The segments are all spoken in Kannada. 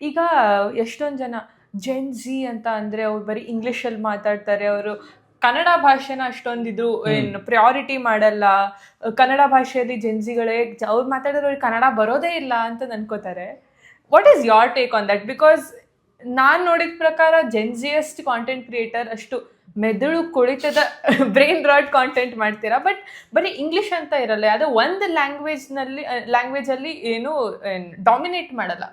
ಈಗ ಎಷ್ಟೊಂದು ಜನ ಜೆನ್ ಝಿ ಅಂತ ಅಂದರೆ ಅವ್ರು ಬರೀ ಇಂಗ್ಲೀಷಲ್ಲಿ ಮಾತಾಡ್ತಾರೆ, ಅವರು ಕನ್ನಡ ಭಾಷೆನ ಅಷ್ಟೊಂದಿದ್ರು ಏನು ಪ್ರಿಯಾರಿಟಿ ಮಾಡಲ್ಲ, ಕನ್ನಡ ಭಾಷೆಯಲ್ಲಿ ಜೆನ್ಸಿಗಳೇ ಅವ್ರು ಮಾತಾಡಿದ್ರೆ ಅವ್ರಿಗೆ ಕನ್ನಡ ಬರೋದೇ ಇಲ್ಲ ಅಂತ ಅನ್ಕೋತಾರೆ. What is your take on that? Because ನಾನು ನೋಡಿದ ಪ್ರಕಾರ ಜೆನ್ಸಿಯಸ್ಟ್ ಕಾಂಟೆಂಟ್ ಕ್ರಿಯೇಟರ್ ಅಷ್ಟು ಮೆದುಳು ಕುಳಿತದ ಬ್ರೈನ್ ರಾಟ್ ಕಾಂಟೆಂಟ್ ಮಾಡ್ತೀರಾ, ಬಟ್ ಬರೀ ಇಂಗ್ಲೀಷ್ ಅಂತ ಇರಲ್ಲ, ಅದು ಒಂದು ಲ್ಯಾಂಗ್ವೇಜಲ್ಲಿ ಏನು ಡಾಮಿನೇಟ್ ಮಾಡಲ್ಲ.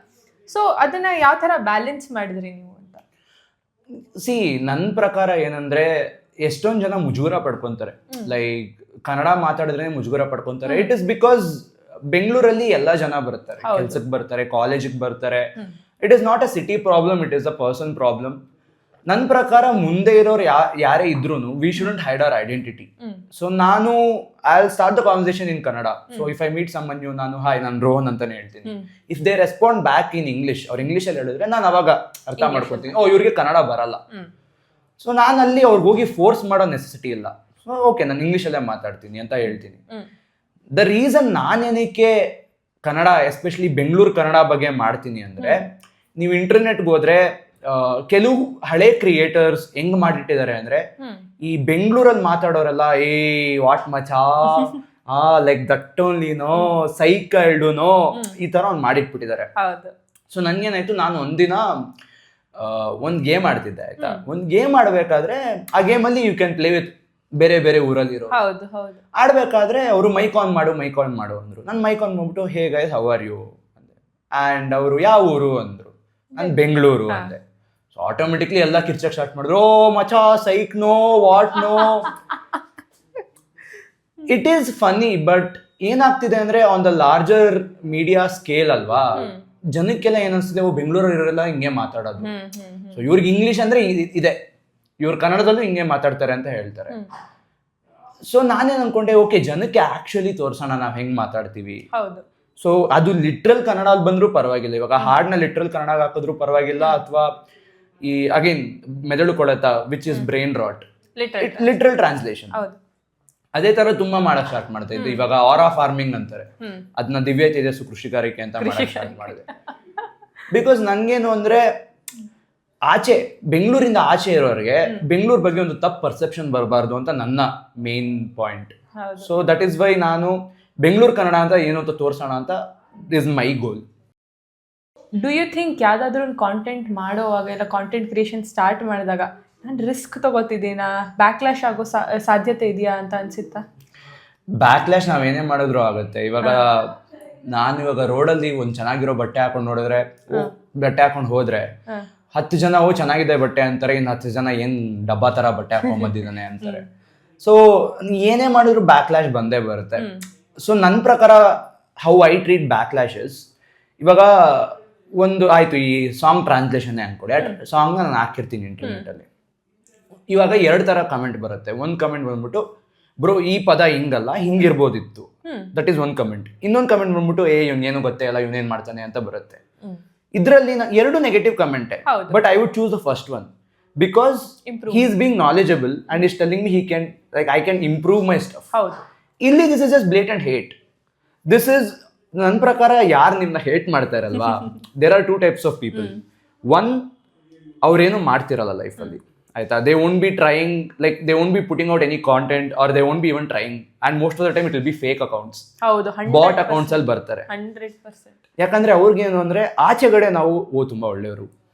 ಸೊ ಅದನ್ನ ಯಾವ ಥರ ಬ್ಯಾಲೆನ್ಸ್ ಮಾಡಿದ್ರಿ ನೀವು ಅಂತ? ನನ್ನ ಪ್ರಕಾರ ಏನಂದ್ರೆ, ಎಷ್ಟೊಂದು ಜನ ಮುಜುಗರ ಪಡ್ಕೊಂತಾರೆ, ಲೈಕ್ ಕನ್ನಡ ಮಾತಾಡಿದ್ರೆ ಮುಜುಗರ ಪಡ್ಕೊಂತಾರೆ. ಇಟ್ ಇಸ್ ಬಿಕಾಸ್ ಬೆಂಗಳೂರಲ್ಲಿ ಎಲ್ಲ ಜನ ಬರ್ತಾರೆ, ಕೆಲ್ಸಕ್ಕೆ ಬರ್ತಾರೆ, ಕಾಲೇಜಿಗೆ ಬರ್ತಾರೆ. It is not a city problem, it is a person problem. ನನ್ನ ಪ್ರಕಾರ ಮುಂದೆ ಇರೋರು ಯಾರೇ ಇದ್ರು we shouldn't hide our identity. So ನಾನು I will start the conversation in Kannada. So if I meet someone new, ನಾನು ಹಾಯ್ ನಾನು ರೋಹನ್ ಅಂತಾನೆ ಹೇಳ್ತೀನಿ. If they respond back in English, ಅವ್ರು ಇಂಗ್ಲೀಷಲ್ಲಿ ಹೇಳಿದ್ರೆ ನಾನು ಅವಾಗ ಅರ್ಥ ಮಾಡ್ಕೊತೀನಿ, ಇವ್ರಿಗೆ ಕನ್ನಡ ಬರಲ್ಲ. ಸೊ ನಾನು ಅಲ್ಲಿ ಅವ್ರಿಗೆ ಹೋಗಿ ಫೋರ್ಸ್ ಮಾಡೋ ನೆಸೆಸಿಟಿ ಇಲ್ಲ. ಸೊ ಓಕೆ, ನಾನು ಇಂಗ್ಲೀಷಲ್ಲೇ ಮಾತಾಡ್ತೀನಿ ಅಂತ ಹೇಳ್ತೀನಿ. ದ ರೀಸನ್ ನಾನೇನಕ್ಕೆ ಕನ್ನಡ, ಎಸ್ಪೆಷಲಿ ಬೆಂಗಳೂರು ಕನ್ನಡ ಬಗ್ಗೆ ಮಾಡ್ತೀನಿ ಅಂದ್ರೆ, ನೀವು ಇಂಟರ್ನೆಟ್ಗೆ ಹೋದ್ರೆ ಕೆಲವು ಹಳೆ ಕ್ರಿಯೇಟರ್ಸ್ ಹೆಂಗ್ ಮಾಡಿಟ್ಟಿದ್ದಾರೆ ಅಂದ್ರೆ, ಈ ಬೆಂಗಳೂರಲ್ಲಿ ಮಾತಾಡೋರೆಲ್ಲ ವಾಟ್ ಮಚಾ, ಲೈಕ್ ದಟ್ ಓನ್ಲಿನೋ, ಸೈಕಲ್ಡುನೋ, ಈ ತರ ಒಂದು ಮಾಡಿಟ್ಬಿಟ್ಟಿದ್ದಾರೆ. ಸೊ ನನ್ಗೇನಾಯ್ತು, ನಾನು ಒಂದಿನ ಒಂದ್ ಗೇಮ್ ಆಡ್ತಿದ್ದೆ, ಆಯ್ತಾ. ಒಂದ್ ಗೇಮ್ ಆಡ್ಬೇಕಾದ್ರೆ ಆ ಗೇಮಲ್ಲಿ ಯು ಕ್ಯಾನ್ ಪ್ಲೇ ವಿತ್ ಬೇರೆ ಬೇರೆ ಊರಲ್ಲಿ ಇರೋ. ಆಡ್ಬೇಕಾದ್ರೆ ಅವರು ಮೈಕ್ ಆನ್ ಮಾಡು ಅಂದ್ರು. ನಾನು ಮೈಕ್ ಆನ್ ಮಾಡ್ಬಿಟ್ಟು hey guys how are you ಅಂದೆ. ಅಂಡ್ ಅವರು ಯಾವ ಊರು ಅಂದ್ರು. ನಾನು ಬೆಂಗಳೂರು ಅಂದೆ. ಸೊ ಆಟೋಮೆಟಿಕ್ಲಿ ಎಲ್ಲ ಕಿರ್ಚಕ್ ಸ್ಟಾರ್ಟ್ ಮಾಡಿದ್ರು, ಓ ಮಚಾ, psych no, what no. It is funny, but ಏನಾಗ್ತಿದೆ ಅಂದ್ರೆ on the larger media scale ಅಲ್ವಾ, ಜನಕ್ಕೆಲ್ಲ ಏನನ್ಸಿದೆ, ಬೆಂಗಳೂರಲ್ಲಿರೋರೆಲ್ಲ ಹಿಂಗೆ ಮಾತಾಡೋದು. ಸೊ ಇವ್ರಿಗೆ ಇಂಗ್ಲಿಷ್ ಅಂದ್ರೆ ಇದೆ, ಇವ್ರು ಕನ್ನಡದಲ್ಲೂ ಹಿಂಗೆ ಮಾತಾಡ್ತಾರೆ ಅಂತ ಹೇಳ್ತಾರೆ. ಸೊ ನಾನೇನ್ ಅನ್ಕೊಂಡೆ, ಓಕೆ ಜನಕ್ಕೆ ಆಕ್ಚುಲಿ ತೋರ್ಸೋಣ ನಾವ್ ಹೆಂಗ್ ಮಾತಾಡ್ತೀವಿ. ಸೊ ಅದು ಲಿಟ್ರಲ್ ಕನ್ನಡ ಬಂದ್ರೂ ಪರವಾಗಿಲ್ಲ, ಇವಾಗ ಹಾಡ್ನ ಲಿಟ್ರಲ್ ಕನ್ನಡ ಹಾಕಿದ್ರು ಪರವಾಗಿಲ್ಲ, ಅಥವಾ ಈ ಅಗೇನ್ ಮೆದುಳು ಕೊಳೆತ which is brain rot, literal translation. ಅದೇ ತರ ತುಂಬಾ ಮಾಡಕ್ ಸ್ಟಾರ್ಟ್ ಮಾಡ್ತಾ ಇದ್ದು. ಇವಾಗ ಆರಾ ಫಾರ್ಮಿಂಗ್ ಅಂತಾರೆ, ಅದನ್ನ ದಿವ್ಯ ತೇಜಸ್ಸು ಕೃಷಿಕಾರಿಕೆ ಅಂತ ಮಾಡಕ್ ಸ್ಟಾರ್ಟ್ ಮಾಡಿದೆ. ಬಿಕಾಸ್ ನನ್ಗೇನು ಅಂದ್ರೆ, ಆಚೆ ಬೆಂಗಳೂರಿಂದ ಆಚೆ ಇರೋರಿಗೆ ಬೆಂಗಳೂರು ಬಗ್ಗೆ ಒಂದು ತಪ್ಪು ಪರ್ಸೆಪ್ಷನ್ ಬರಬಾರ್ದು ಅಂತ ನನ್ನ main point. So that is why ನಾನು ಬೆಂಗಳೂರು ಕನ್ನಡ ಅಂತ ಏನು ಅಂತ ತೋರ್ಸೋಣ ಅಂತ is my goal. Do you think ಯಾವುದಾದ್ರೂ ಒಂದು ಕಾಂಟೆಂಟ್ ಮಾಡೋವಾಗ, ಇಲ್ಲ ಕಾಂಟೆಂಟ್ ಕ್ರಿಯೇಷನ್ ಸ್ಟಾರ್ಟ್ ಮಾಡಿದಾಗ ನಾನು ರಿಸ್ಕ್ ತಗೋತಿದ್ದೀನಾ, ಬ್ಯಾಕ್ಲ್ಯಾಶ್ ಆಗೋ ಸಾಧ್ಯತೆ ಇದೆಯಾ ಅಂತ ಅನ್ಸುತ್ತಾ? ಬ್ಯಾಕ್ಲ್ಯಾಶ್ ನಾವೇನೇ ಮಾಡಿದ್ರು ಆಗುತ್ತೆ. ಇವಾಗ ನಾನು ಇವಾಗ ರೋಡಲ್ಲಿ ಒಂದು ಚೆನ್ನಾಗಿರೋ ಬಟ್ಟೆ ಹಾಕೊಂಡು ನೋಡಿದ್ರೆ, ಬಟ್ಟೆ ಹಾಕೊಂಡು ಹೋದ್ರೆ 10 ಜನ ಚೆನ್ನಾಗಿದೆ ಬಟ್ಟೆ ಅಂತಾರೆ, ಇನ್ನು 10 ಜನ ಏನ್ ಡಬ್ಬಾ ತರ ಬಟ್ಟೆ ಹಾಕೊಂಡ್ ಬಂದಿದ್ದಾನೆ ಅಂತಾರೆ. ಸೊ ಏನೇ ಮಾಡಿದ್ರು ಬ್ಯಾಕ್ಲ್ಯಾಶ್ ಬಂದೇ ಬರುತ್ತೆ. ಸೊ ನನ್ನ ಪ್ರಕಾರ ಹೌ ಐ ಟ್ರೀಟ್ ಬ್ಯಾಕ್ಲ್ಯಾಶಸ್, ಇವಾಗ ಒಂದು ಆಯ್ತು, ಈ ಸಾಂಗ್ ಟ್ರಾನ್ಸ್ಲೇಷನ್ ಅನ್ಕೊಡಿ, ಸಾಂಗ್ ನಾನು ಹಾಕಿರ್ತೀನಿ ಇಂಟರ್ನೆಟ್ ಅಲ್ಲಿ. ಇವಾಗ 2 ತರ ಕಮೆಂಟ್ ಬರುತ್ತೆ. ಒಂದು ಕಮೆಂಟ್ ಬಂದ್ಬಿಟ್ಟು, ಬ್ರೋ ಈ ಪದ ಹಿಂಗಲ್ಲ, ಹಿಂಗಿರ್ಬೋದಿತ್ತು, ದಟ್ ಈಸ್ ಒನ್ ಕಮೆಂಟ್. ಇನ್ನೊಂದು ಕಮೆಂಟ್ ಬಂದ್ಬಿಟ್ಟು, ಇವ್ನೇನು ಗೊತ್ತೇ ಇಲ್ಲ, ಇವನೇನ್ ಮಾಡ್ತಾನೆ ಅಂತ ಬರುತ್ತೆ. ಇದರಲ್ಲಿ 2 negative comment, but I would choose the first one because he is being knowledgeable and is telling me he can, like I can improve my stuff. ಇಲ್ಲಿ this is just blatant hate. This is ನನ್ನ ಪ್ರಕಾರ ಯಾರು ನಿಮ್ನ ಹೇಟ್ ಮಾಡ್ತಾ ಇರಲ್ವಾ, there are 2 types of people. One, ಅವ್ರೇನು ಮಾಡ್ತಿರಲ್ಲ ಲೈಫಲ್ಲಿ, ಆಯ್ತಾ. They won't be trying, like they won't be putting out any content, or they won't be even trying, and most of the time it will be fake accounts, bot accounts ಅಲ್ಲಿ ಬರ್ತಾರೆ. ಯಾಕಂದ್ರೆ ಅವ್ರಿಗೇನು ಅಂದ್ರೆ, ಆಚೆಗಡೆ ನಾವು ತುಂಬಾ ಒಳ್ಳೆಯವರು,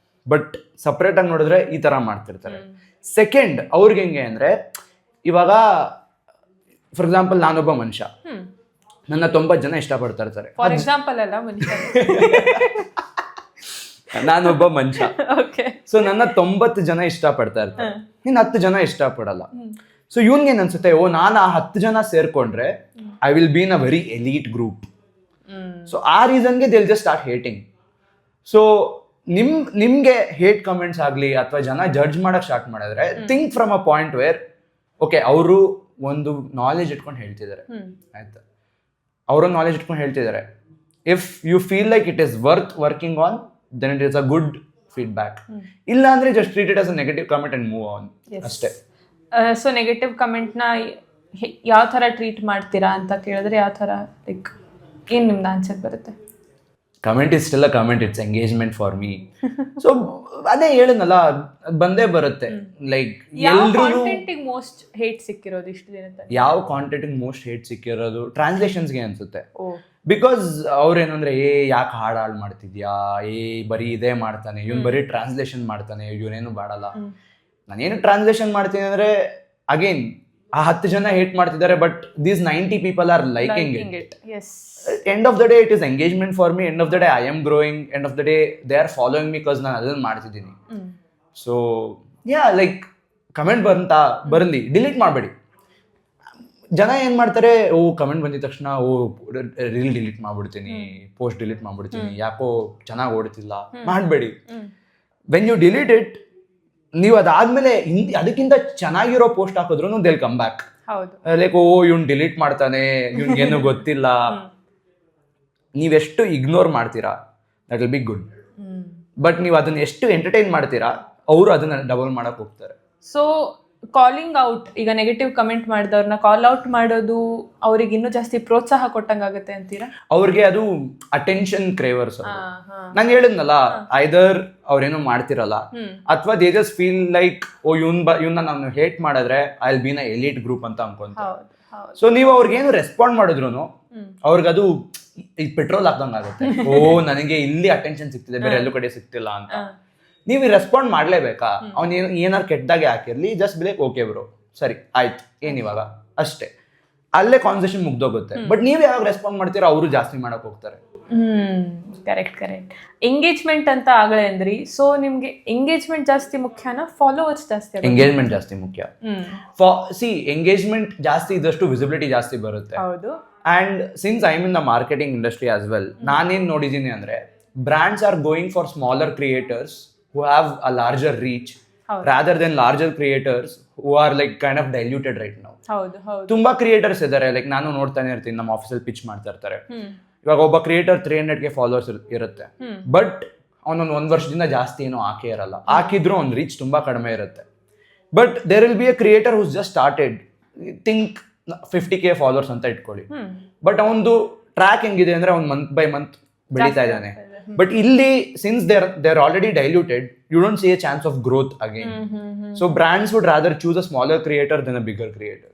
ಬಟ್ ಸಪ್ರೇಟ್ ಆಗಿ ನೋಡಿದ್ರೆ ಈ ತರ ಮಾಡ್ತಿರ್ತಾರೆ. ಸೆಕೆಂಡ್, ಅವ್ರಿಗೆ ಹೆಂಗೆ ಅಂದ್ರೆ, ಇವಾಗ ಫಾರ್ ಎಕ್ಸಾಂಪಲ್ ನಾನೊಬ್ಬ ಮನುಷ್ಯ, ನನ್ನ 90 ಜನ ಇಷ್ಟಪಡ್ತಾ ಇರ್ತಾರೆ. ಫಾರ್ ಎಕ್ಸಾಂಪಲ್ ಅಲ್ಲ, ನಾನೊಬ್ಬ ಮನುಷ್ಯ. ಸೊ ನನ್ನ 90 ಜನ ಇಷ್ಟಪಡ್ತಾ ಇರ್ತಾರೆ, ಇನ್ನು 10 ಜನ ಇಷ್ಟಪಡಲ್ಲ. ಸೊ ಇವನ್ಗೇನ್ ಅನ್ಸುತ್ತೆ, ನಾನು ಆ 10 ಜನ ಸೇರ್ಕೊಂಡ್ರೆ I will be in a very elite group. So ಆ ರೀಸನ್ಗೆ they will just start hating. So ನಿಮ್ಗೆ ಹೇಟ್ ಕಮೆಂಟ್ಸ್ ಆಗ್ಲಿ ಅಥವಾ ಜನ ಜಡ್ಜ್ ಮಾಡಕ್ ಸ್ಟಾರ್ಟ್ ಮಾಡಿದ್ರೆ, think from a point where, okay ಅವರು ಒಂದು ನಾಲೆಜ್ ಇಟ್ಕೊಂಡು ಹೇಳ್ತಿದ್ದಾರೆ, ಆಯ್ತಾ, ಅವರೊಂದು ನಾಲೆಜ್ ಇಟ್ಕೊಂಡು ಹೇಳ್ತಿದ್ದಾರೆ. If you feel like it is worth working on, then it is a good feedback. ಇಲ್ಲ ಅಂದ್ರೆ just treat it as a negative comment and move on, ಅಷ್ಟೇ. ಸೊ ನೆಗೆಟಿವ್ ಕಮೆಂಟ್ನ ಯಾವ ಥರ ಟ್ರೀಟ್ ಮಾಡ್ತೀರಾ ಅಂತ ಕೇಳಿದ್ರೆ, ಯಾವ ಥರ, ಲೈಕ್ ಏನು ನಿಮ್ದು ಆನ್ಸರ್ ಬರುತ್ತೆ? Comment is still a comment, it's engagement for me. So ಅದೇ ಹೇಳನಲ್ಲ, ಬಂದೇ ಬರುತ್ತೆ. ಲೈಕ್ ಎಲ್ರು ಮೋಸ್ಟ್ ಹೇಟ್ ಸಿಕ್ಕಿರೋದು ಇಷ್ಟು ದಿನ? ಯಾವ ಕಾಂಟೆಂಟ್ ಮೋಸ್ಟ್ ಹೇಟ್ ಸಿಕ್ಕಿರೋದು ಟ್ರಾನ್ಸ್ಲೇಷನ್ಸ್ಗೆ ಅನ್ಸುತ್ತೆ. ಬಿಕಾಸ್ ಅವ್ರೇನಂದ್ರೆ ಯಾಕೆ ಹಾಳು ಮಾಡ್ತಿದ್ಯಾ, ಬರೀ ಇದೇ ಮಾಡ್ತಾನೆ ಇವ್ನು, ಬರೀ ಟ್ರಾನ್ಸ್ಲೇಷನ್ ಮಾಡ್ತಾನೆ ಇವನೇನು ಮಾಡಲ್ಲ. ನಾನೇನು ಟ್ರಾನ್ಸ್ಲೇಷನ್ ಮಾಡ್ತೀನಿ ಅಂದ್ರೆ ಅಗೇನ್ ಆ 10 ಜನ ಹೇಟ್ ಮಾಡ್ತಿದ್ದಾರೆ, but these 90 people are liking it. End of the day it is engagement for me. End of the day I am growing. End of the day they are following me because ನಾನು ಅದನ್ನ ಮಾಡ್ತಿದ್ದೀನಿ. ಸೊ ಲೈಕ್ ಕಮೆಂಟ್ ಬರಲಿ, ಡಿಲೀಟ್ ಮಾಡಬೇಡಿ. ಜನ ಏನ್ ಮಾಡ್ತಾರೆ, ಕಮೆಂಟ್ ಬಂದಿದ ತಕ್ಷಣ ರೀಲ್ ಡಿಲೀಟ್ ಮಾಡ್ಬಿಡ್ತೀನಿ, ಪೋಸ್ಟ್ ಡಿಲೀಟ್ ಮಾಡ್ಬಿಡ್ತೀನಿ, ಯಾಕೋ ಚೆನ್ನಾಗಿ ಓಡ್ತಿಲ್ಲ, ಮಾಡಬೇಡಿ. ವೆನ್ ಯು ಡಿಲೀಟ್ ಇಟ್, ನೀವು ಅದಾದ್ಮೇಲೆ ಅದಕ್ಕಿಂತ ಚೆನ್ನಾಗಿರೋ ಪೋಸ್ಟ್ ಹಾಕಿದ್ರು ದೇಲ್ ಕಮ್ ಬ್ಯಾಕ್. ಲೈಕ್ ಇವ್ನು ಡಿಲೀಟ್ ಮಾಡ್ತಾನೆ, ಇವ್ನಿಗೇನು ಗೊತ್ತಿಲ್ಲ. ನೀವೆಷ್ಟು ಇಗ್ನೋರ್ ಮಾಡ್ತೀರಾ that will be good. But ನೀವು ಅದನ್ನ ಎಷ್ಟು ಎಂಟರ್ಟೈನ್ ಮಾಡ್ತೀರಾ, ಅವರು ಅದನ್ನ ಡಬಲ್ ಮಾಡಕ್ ಹೋಗ್ತಾರೆ. ಸೊ ಕಾಲಿಂಗ್ ಔಟ್, ಈಗ ನೆಗೆಟಿವ್ ಕಮೆಂಟ್ ಮಾಡಿದವ್ರನ್ನ ಕಾಲ್ ಔಟ್ ಮಾಡೋದು ಅವ್ರಿಗೆ ಇನ್ನೂ ಜಾಸ್ತಿ ಪ್ರೋತ್ಸಾಹ ಕೊಟ್ಟಂಗಾಗತ್ತೆ ಅಂತೀರಾ? ಅವ್ರಿಗೆ ಅದು ಅಟೆನ್ಷನ್ ಕ್ರೇವರ್ಸ್. ನಾನು ಹೇಳಿದ್ನಲ್ಲ, ಐದರ್ ಅವ್ರೇನೋ ಮಾಡ್ತಿರಲ್ಲ, ಅಥವಾ ದೇ ಜಸ್ಟ್ ಫೀಲ್ ಲೈಕ್ ಇವನ್ನ ನಾನು ಹೇಟ್ ಮಾಡಿದ್ರೆ I will be in elite group ಅಂತ ಅನ್ಕೊಂತ. ಸೊ ನೀವು ಅವ್ರಿಗೇನು ರೆಸ್ಪಾಂಡ್ ಮಾಡಿದ್ರು ಅವ್ರಿಗದು ಪೆಟ್ರೋಲ್ ಹಾಕ್ದಂಗೆ ಆಗುತ್ತೆ. ನನಗೆ ಇಲ್ಲಿ ಅಟೆನ್ಷನ್ ಸಿಗ್ತಿದೆ, ಬೇರೆ ಎಲ್ಲೂ ಕಡೆ ಸಿಗ್ತಿಲ್ಲ ಅಂತ. ನೀವು ರೆಸ್ಪಾಂಡ್ ಮಾಡ್ಲೇಬೇಕಾ? ಅವ್ನು ಏನಾರು ಕೆಟ್ಟದಾಗೆ ಹಾಕಿರ್ಲಿ, ಜಸ್ಟ್ ಬಿಲೈಕ್ ಓಕೆ ಬ್ರೋ, ಸರಿ ಆಯ್ತು, ಏನಿವಾಗ ಅಷ್ಟೇ, ಅಲ್ಲೇ ಕಾನ್ವರ್ಸೇಷನ್ ಮುಗ್ದೋಗುತ್ತೆ. ಬಟ್ ನೀವು ಯಾವಾಗ ರೆಸ್ಪಾಂಡ್ ಮಾಡ್ತೀರಾ, ಅವರು ಜಾಸ್ತಿ ಮಾಡಕ್ ಹೋಗ್ತಾರೆ. ಕರೆಕ್ಟ್. ಎಂಗೇಜ್ಮೆಂಟ್ ಅಂತ ಆಗಲೇ ಅಂದ್ರಿ. ಸೊ ನಿಮ್ಗೆ ಎಂಗೇಜ್ಮೆಂಟ್ ಜಾಸ್ತಿ ಮುಖ್ಯನಾ, ಫಾಲೋವರ್ಸ್ ಜಾಸ್ತಿ? ಎಂಗೇಜ್ಮೆಂಟ್ ಜಾಸ್ತಿ ಮುಖ್ಯ. ಎಂಗೇಜ್ಮೆಂಟ್ ಜಾಸ್ತಿ ಇದ್ದಷ್ಟು ವಿಸಿಬಿಲಿಟಿ ಜಾಸ್ತಿ ಬರುತ್ತೆ. ಹೌದು. And since I am in the marketing industry as well, ನಾನೇನ್ ನೋಡಿದೀನಿ ಅಂದ್ರೆ brands are going for smaller creators who have a larger reach rather than larger creators who are like kind of diluted right now. ತುಂಬಾ ಕ್ರಿಯೇಟರ್ಸ್ ಇದ್ದಾರೆ, ಲೈಕ್ ನಾನು ನೋಡ್ತಾನೆ ಇರ್ತೀನಿ, ನಮ್ಮ ಆಫೀಸಲ್ಲಿ ಪಿಚ್ ಮಾಡ್ತಾ ಇರ್ತಾರೆ. ಇವಾಗ ಒಬ್ಬ ಕ್ರಿಯೇಟರ್ 300K ಫಾಲೋವರ್ಸ್ ಇರುತ್ತೆ, ಬಟ್ ಅವನೊಂದು 1 ವರ್ಷದಿಂದ ಜಾಸ್ತಿ ಏನೋ ಹಾಕೇ ಇರಲ್ಲ, ಹಾಕಿದ್ರು ಅವ್ನ ರೀಚ್ ತುಂಬಾ ಕಡಿಮೆ ಇರುತ್ತೆ. But there will be a creator whose just started, think 50K followers ಅಂತ ಇಟ್ಕೊಳ್ಳಿ, ಬಟ್ ಅವನದು ಟ್ರ್ಯಾಕ್ ಹೆಂಗಿದೆ ಅಂದ್ರೆ ಅವ್ನು ಮಂತ್ ಬೈ ಮಂತ್ ಬೆಳೀತಾ ಇದ್ದಾನೆ. But illi, since they're already diluted, you don't see a chance of growth again. So brands would rather choose a smaller creator than a bigger creator.